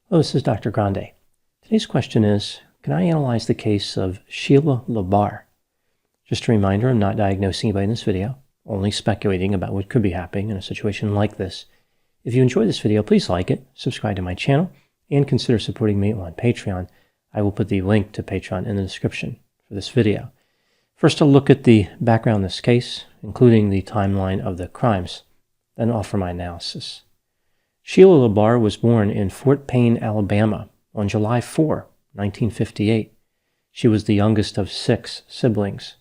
Hello, this is Dr. Grande. Today's question is, can I analyze the case of Sheila LaBarre? Just a reminder, I'm not diagnosing anybody in this video, only speculating about what could be happening in a situation like this. If you enjoyed this video, please like it, subscribe to my channel, and consider supporting me on Patreon. I will put the link to Patreon in the description for this video. First, I'll look at the background of this case, including the timeline of the crimes, then offer my analysis. Sheila LaBarre was born in Fort Payne, Alabama on July 4, 1958. She was the youngest of 6 siblings.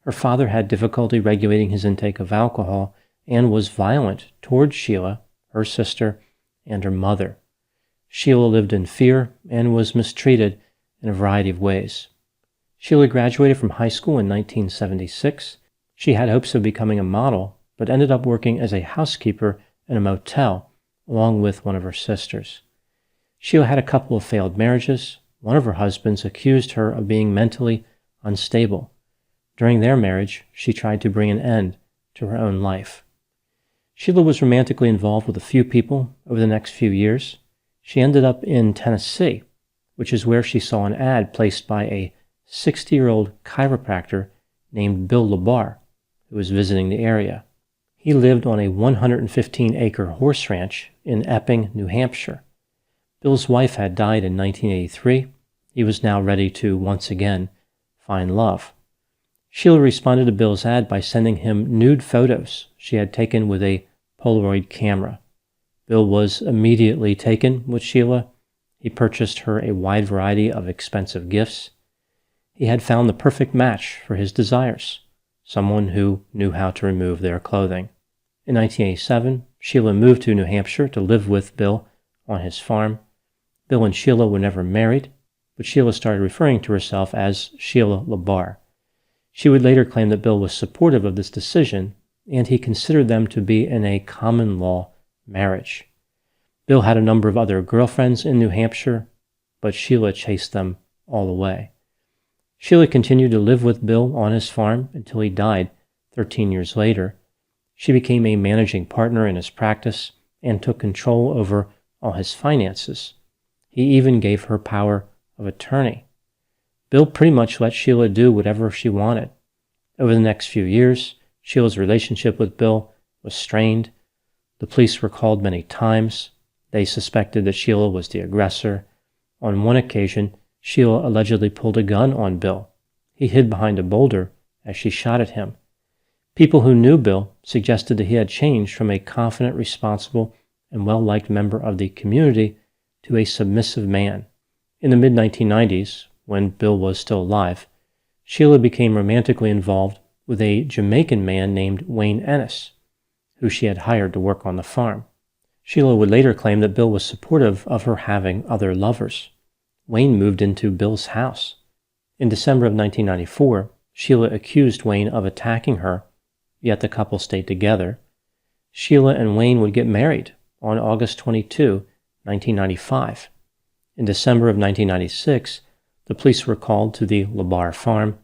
Her father had difficulty regulating his intake of alcohol and was violent towards Sheila, her sister, and her mother. Sheila lived in fear and was mistreated in a variety of ways. Sheila graduated from high school in 1976. She had hopes of becoming a model, but ended up working as a housekeeper in a motel along with one of her sisters. Sheila had a couple of failed marriages. One of her husbands accused her of being mentally unstable. During their marriage, she tried to bring an end to her own life. Sheila was romantically involved with a few people over the next few years. She ended up in Tennessee, which is where she saw an ad placed by a 60-year-old chiropractor named Bill LaBarre, who was visiting the area. He lived on a 115-acre horse ranch in Epping, New Hampshire. Bill's wife had died in 1983. He was now ready to, once again, find love. Sheila responded to Bill's ad by sending him nude photos she had taken with a Polaroid camera. Bill was immediately taken with Sheila. He purchased her a wide variety of expensive gifts. He had found the perfect match for his desires, someone who knew how to remove their clothing. In 1987, Sheila moved to New Hampshire to live with Bill on his farm. Bill and Sheila were never married, but Sheila started referring to herself as Sheila LaBarre. She would later claim that Bill was supportive of this decision, and he considered them to be in a common-law marriage. Bill had a number of other girlfriends in New Hampshire, but Sheila chased them all away. Sheila continued to live with Bill on his farm until he died 13 years later. She became a managing partner in his practice and took control over all his finances. He even gave her power of attorney. Bill pretty much let Sheila do whatever she wanted. Over the next few years, Sheila's relationship with Bill was strained. The police were called many times. They suspected that Sheila was the aggressor. On one occasion, Sheila allegedly pulled a gun on Bill. He hid behind a boulder as she shot at him. People who knew Bill suggested that he had changed from a confident, responsible, and well-liked member of the community to a submissive man. In the mid-1990s, when Bill was still alive, Sheila became romantically involved with a Jamaican man named Wayne Ennis, who she had hired to work on the farm. Sheila would later claim that Bill was supportive of her having other lovers. Wayne moved into Bill's house. In December of 1994, Sheila accused Wayne of attacking her, yet the couple stayed together. Sheila and Wayne would get married on August 22, 1995. In December of 1996, the police were called to the LaBarre farm.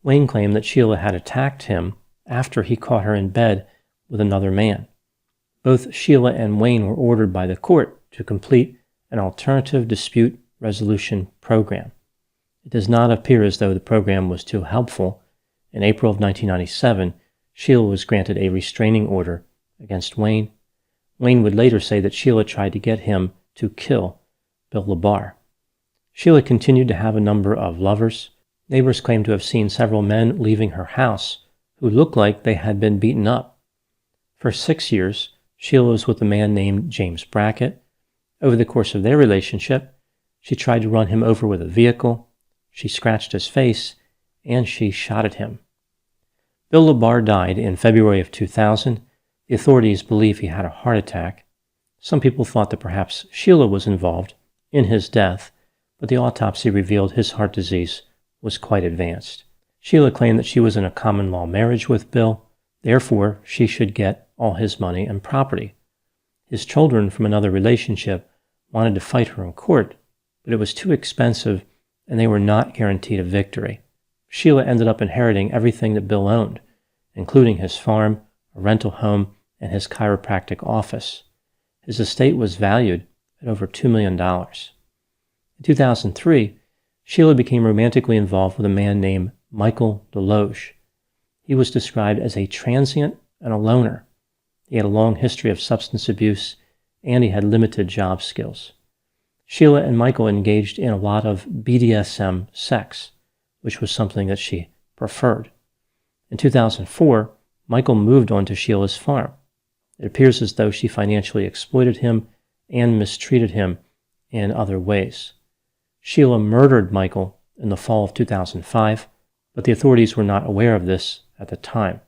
Wayne claimed that Sheila had attacked him after he caught her in bed with another man. Both Sheila and Wayne were ordered by the court to complete an alternative dispute resolution program. It does not appear as though the program was too helpful. In April of 1997, Sheila was granted a restraining order against Wayne. Wayne would later say that Sheila tried to get him to kill Bill LaBarre. Sheila continued to have a number of lovers. Neighbors claimed to have seen several men leaving her house who looked like they had been beaten up. For 6 years, Sheila was with a man named James Brackett. Over the course of their relationship, she tried to run him over with a vehicle, she scratched his face, and she shot at him. Bill LaBarre died in February of 2000. The authorities believe he had a heart attack. Some people thought that perhaps Sheila was involved in his death, but the autopsy revealed his heart disease was quite advanced. Sheila claimed that she was in a common-law marriage with Bill, therefore she should get all his money and property. His children from another relationship wanted to fight her in court, but it was too expensive and they were not guaranteed a victory. Sheila ended up inheriting everything that Bill owned, including his farm, a rental home, and his chiropractic office. His estate was valued at over $2 million. In 2003, Sheila became romantically involved with a man named Michael Deloge. He was described as a transient and a loner. He had a long history of substance abuse, and he had limited job skills. Sheila and Michael engaged in a lot of BDSM sex, which was something that she preferred. In 2004, Michael moved onto Sheila's farm. It appears as though she financially exploited him and mistreated him in other ways. Sheila murdered Michael in the fall of 2005, but the authorities were not aware of this at the time.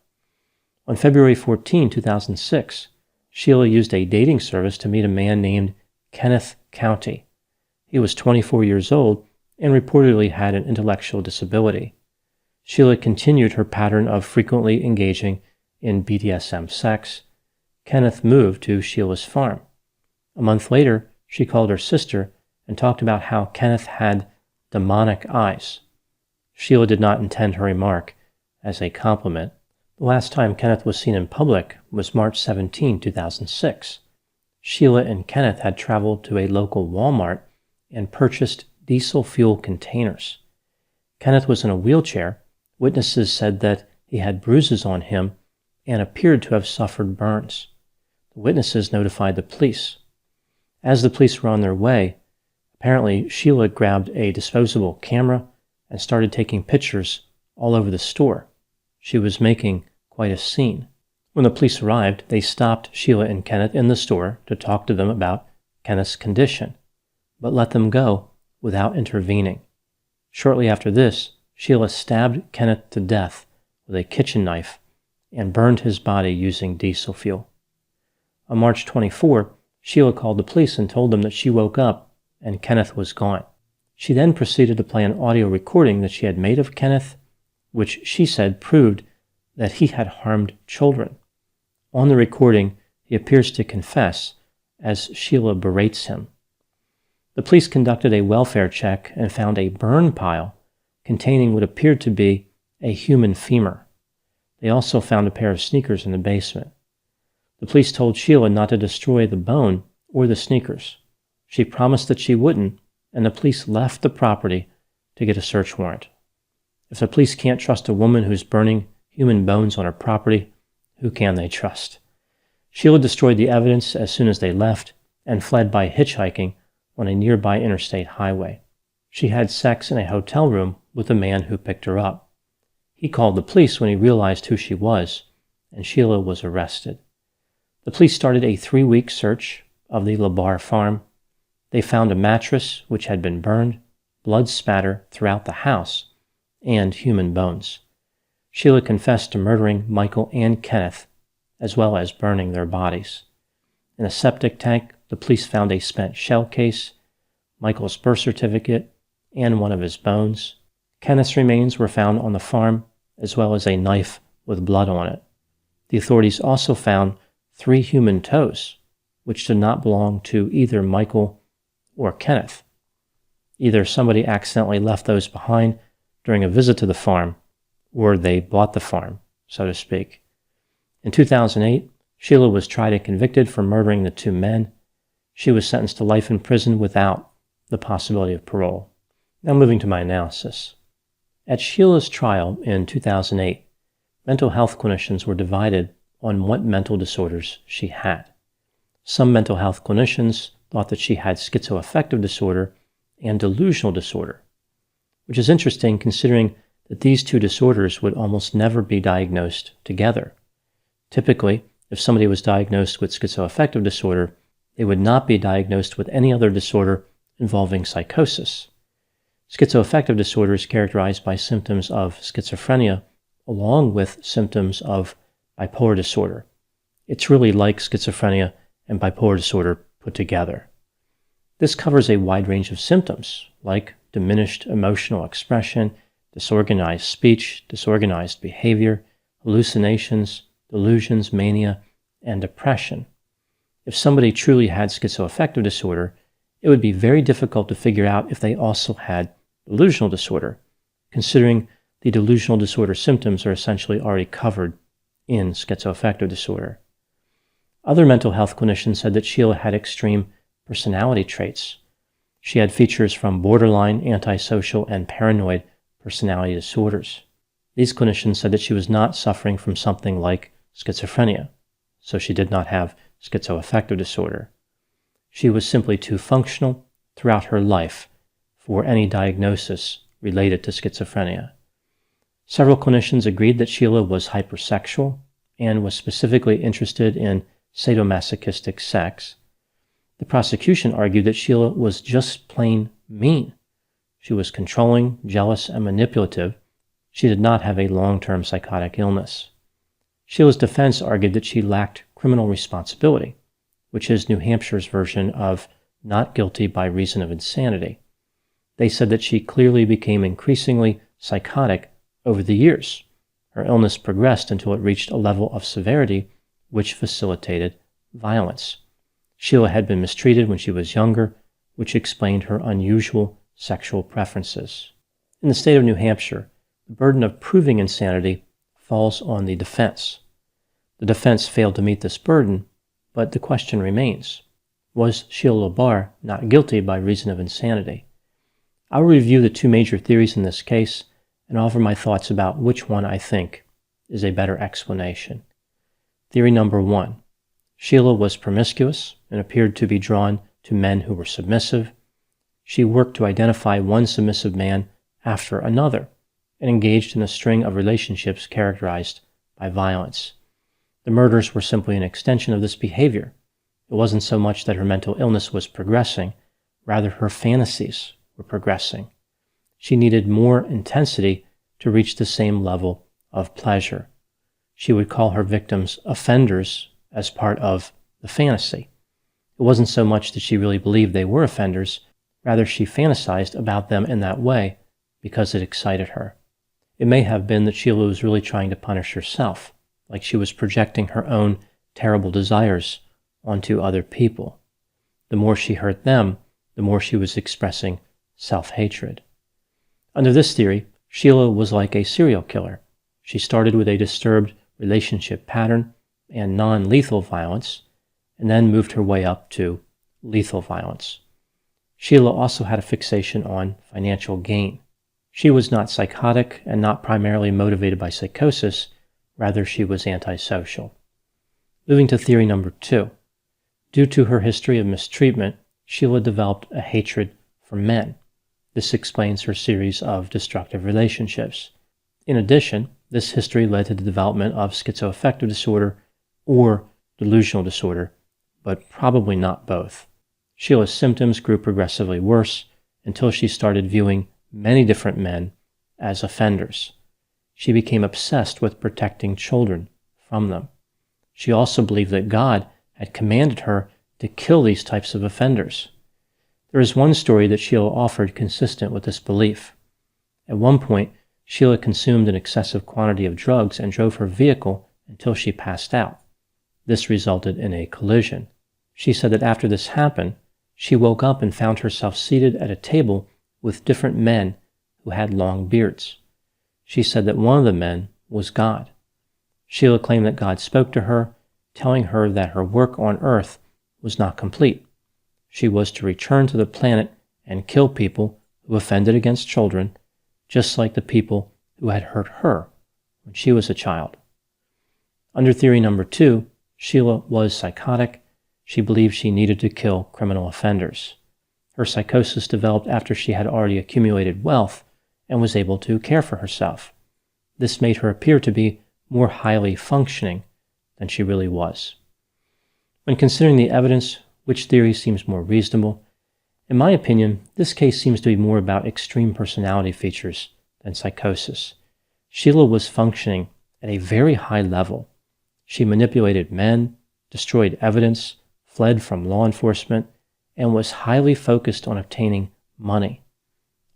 On February 14, 2006, Sheila used a dating service to meet a man named Kenneth County. He was 24 years old and reportedly had an intellectual disability. Sheila continued her pattern of frequently engaging in BDSM sex. Kenneth moved to Sheila's farm. A month later, she called her sister and talked about how Kenneth had demonic eyes. Sheila did not intend her remark as a compliment. The last time Kenneth was seen in public was March 17, 2006. Sheila and Kenneth had traveled to a local Walmart and purchased diesel fuel containers. Kenneth was in a wheelchair. Witnesses said that he had bruises on him and appeared to have suffered burns. The witnesses notified the police. As the police were on their way, apparently Sheila grabbed a disposable camera and started taking pictures all over the store. She was making quite a scene. When the police arrived, they stopped Sheila and Kenneth in the store to talk to them about Kenneth's condition, but let them go without intervening. Shortly after this, Sheila stabbed Kenneth to death with a kitchen knife and burned his body using diesel fuel. On March 24, Sheila called the police and told them that she woke up and Kenneth was gone. She then proceeded to play an audio recording that she had made of Kenneth, which she said proved that he had harmed children. On the recording, he appears to confess as Sheila berates him. The police conducted a welfare check and found a burn pile containing what appeared to be a human femur. They also found a pair of sneakers in the basement. The police told Sheila not to destroy the bone or the sneakers. She promised that she wouldn't, and the police left the property to get a search warrant. If the police can't trust a woman who's burning human bones on her property, who can they trust? Sheila destroyed the evidence as soon as they left and fled by hitchhiking on a nearby interstate highway. She had sex in a hotel room with the man who picked her up. He called the police when he realized who she was, and Sheila was arrested. The police started a 3-week search of the LaBarre farm. They found a mattress which had been burned, blood spatter throughout the house, and human bones. Sheila confessed to murdering Michael and Kenneth, as well as burning their bodies. In a septic tank, the police found a spent shell case, Michael's birth certificate, and one of his bones. Kenneth's remains were found on the farm, as well as a knife with blood on it. The authorities also found 3 human toes, which did not belong to either Michael or Kenneth. Either somebody accidentally left those behind during a visit to the farm, or they bought the farm, so to speak. In 2008, Sheila was tried and convicted for murdering the 2 men. She was sentenced to life in prison without the possibility of parole. Now moving to my analysis. At Sheila's trial in 2008, mental health clinicians were divided on what mental disorders she had. Some mental health clinicians thought that she had schizoaffective disorder and delusional disorder, which is interesting considering that these 2 disorders would almost never be diagnosed together. Typically, if somebody was diagnosed with schizoaffective disorder, they would not be diagnosed with any other disorder involving psychosis. Schizoaffective disorder is characterized by symptoms of schizophrenia along with symptoms of bipolar disorder. It's really like schizophrenia and bipolar disorder put together. This covers a wide range of symptoms like diminished emotional expression, disorganized speech, disorganized behavior, hallucinations, delusions, mania, and depression. If somebody truly had schizoaffective disorder, it would be very difficult to figure out if they also had delusional disorder, considering the delusional disorder symptoms are essentially already covered in schizoaffective disorder. Other mental health clinicians said that Sheila had extreme personality traits. She had features from borderline, antisocial, and paranoid personality disorders. These clinicians said that she was not suffering from something like schizophrenia, so she did not have schizoaffective disorder. She was simply too functional throughout her life for any diagnosis related to schizophrenia. Several clinicians agreed that Sheila was hypersexual and was specifically interested in sadomasochistic sex. The prosecution argued that Sheila was just plain mean. She was controlling, jealous, and manipulative. She did not have a long-term psychotic illness. Sheila's defense argued that she lacked criminal responsibility, which is New Hampshire's version of not guilty by reason of insanity. They said that she clearly became increasingly psychotic over the years. Her illness progressed until it reached a level of severity which facilitated violence. Sheila had been mistreated when she was younger, which explained her unusual sexual preferences. In the state of New Hampshire, the burden of proving insanity falls on the defense. The defense failed to meet this burden, but the question remains: was Sheila LaBarre not guilty by reason of insanity? I will review the two major theories in this case and offer my thoughts about which one I think is a better explanation. Theory number one: Sheila was promiscuous and appeared to be drawn to men who were submissive. She worked to identify one submissive man after another and engaged in a string of relationships characterized by violence. The murders were simply an extension of this behavior. It wasn't so much that her mental illness was progressing, rather her fantasies were progressing. She needed more intensity to reach the same level of pleasure. She would call her victims offenders as part of the fantasy. It wasn't so much that she really believed they were offenders, rather she fantasized about them in that way because it excited her. It may have been that Sheila was really trying to punish herself, like she was projecting her own terrible desires onto other people. The more she hurt them, the more she was expressing self-hatred. Under this theory, Sheila was like a serial killer. She started with a disturbed relationship pattern and non-lethal violence, and then moved her way up to lethal violence. Sheila also had a fixation on financial gain. She was not psychotic and not primarily motivated by psychosis, rather she was antisocial. Moving to theory number two. Due to her history of mistreatment, Sheila developed a hatred for men. This explains her series of destructive relationships. In addition, this history led to the development of schizoaffective disorder or delusional disorder, but probably not both. Sheila's symptoms grew progressively worse until she started viewing many different men as offenders. She became obsessed with protecting children from them. She also believed that God had commanded her to kill these types of offenders. There is one story that Sheila offered consistent with this belief. At one point, Sheila consumed an excessive quantity of drugs and drove her vehicle until she passed out. This resulted in a collision. She said that after this happened, she woke up and found herself seated at a table with different men who had long beards. She said that one of the men was God. Sheila claimed that God spoke to her, telling her that her work on earth was not complete. She was to return to the planet and kill people who offended against children, just like the people who had hurt her when she was a child. Under theory number two, Sheila was psychotic. She believed she needed to kill criminal offenders. Her psychosis developed after she had already accumulated wealth and was able to care for herself. This made her appear to be more highly functioning than she really was. When considering the evidence, which theory seems more reasonable? In my opinion, this case seems to be more about extreme personality features than psychosis. Sheila was functioning at a very high level. She manipulated men, destroyed evidence, fled from law enforcement, and was highly focused on obtaining money.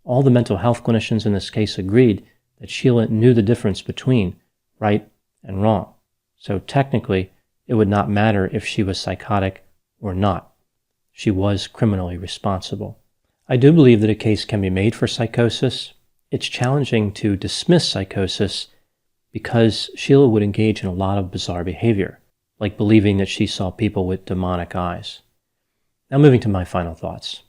All the mental health clinicians in this case agreed that Sheila knew the difference between right and wrong. So technically, it would not matter if she was psychotic or not. She was criminally responsible. I do believe that a case can be made for psychosis. It's challenging to dismiss psychosis because Sheila would engage in a lot of bizarre behavior, like believing that she saw people with demonic eyes. Now moving to my final thoughts.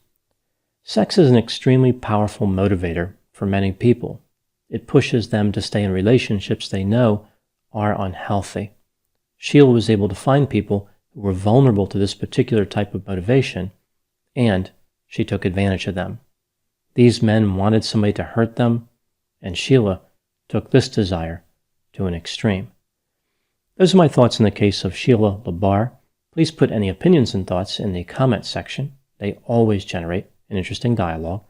Sex is an extremely powerful motivator for many people. It pushes them to stay in relationships they know are unhealthy. Sheila was able to find people who were vulnerable to this particular type of motivation, and she took advantage of them. These men wanted somebody to hurt them, and Sheila took this desire to an extreme. Those are my thoughts in the case of Sheila LaBarre. Please put any opinions and thoughts in the comment section. They always generate an interesting dialogue.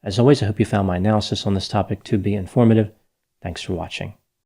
As always, I hope you found my analysis on this topic to be informative. Thanks for watching.